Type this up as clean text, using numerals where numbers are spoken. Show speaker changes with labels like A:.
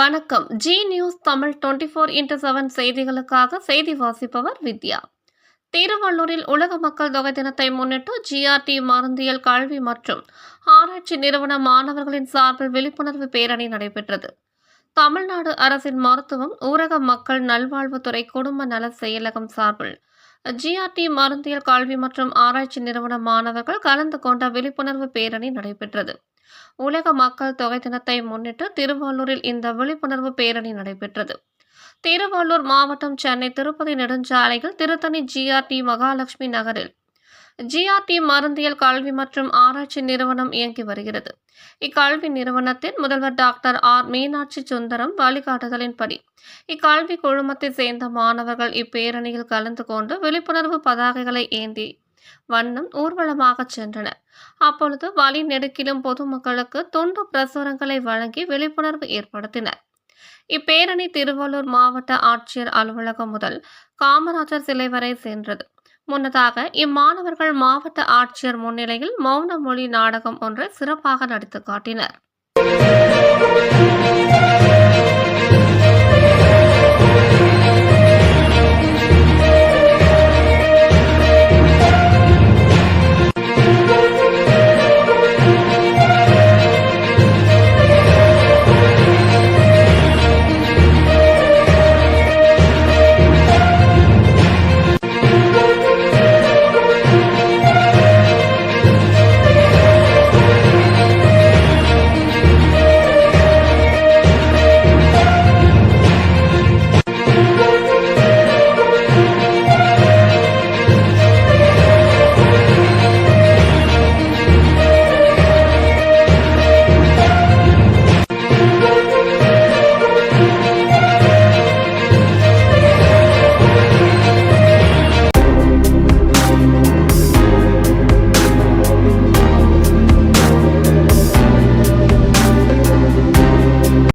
A: வணக்கம். G news Tamil 24x7 செய்திகளுக்காக செய்தி வாசிப்பவர் வித்யா. திருவள்ளூரில் உலக மக்கள் தொகை தினத்தை முன்னிட்டு ஜிஆர்டி மருந்தியல் கல்வி மற்றும் ஆராய்ச்சி நிறுவன மாணவர்களின் சார்பில் விழிப்புணர்வு பேரணி நடைபெற்றது. தமிழ்நாடு அரசின் மருத்துவம், ஊரக மக்கள் நல்வாழ்வுத்துறை, குடும்ப நல செயலகம் சார்பில் ஜிஆர்டி மருந்தியல் கல்வி மற்றும் ஆராய்ச்சி நிறுவன மாணவர்கள் கலந்து கொண்ட விழிப்புணர்வு பேரணி நடைபெற்றது. உலக மக்கள் தொகை தினத்தை முன்னிட்டு திருவள்ளூரில் இந்த விழிப்புணர்வு பேரணி நடைபெற்றது. திருவள்ளூர் மாவட்டம் சென்னை திருப்பதி நெடுஞ்சாலையில் திருத்தணி ஜிஆர்டி மகாலட்சுமி நகரில் ஜிஆர்டி மருந்தியல் கல்வி மற்றும் ஆராய்ச்சி நிறுவனம் இயங்கி வருகிறது. இக்கல்வி நிறுவனத்தின் முதல்வர் டாக்டர் ஆர் மீனாட்சி சுந்தரம் வழிகாட்டுதலின்படி இக்கல்வி குழுமத்தை சேர்ந்த மாணவர்கள் இப்பேரணியில் கலந்து கொண்டு விழிப்புணர்வு பதாகைகளை ஏந்தி வண்ணம் ஊர்வலமாக சென்றனர். அப்பொழுது வழி நெடுக்கிலும் பொதுமக்களுக்கு துண்டு பிரசுரங்களை வழங்கி விழிப்புணர்வு ஏற்படுத்தினர். இப்பேரணி திருவள்ளூர் மாவட்ட ஆட்சியர் அலுவலகம் முதல் காமராஜர் சிலை வரை சென்றது. முன்னதாக இம்மாணவர்கள் மாவட்ட ஆட்சியர் முன்னிலையில் மௌன மொழி நாடகம் ஒன்றை சிறப்பாக நடித்து காட்டினர்.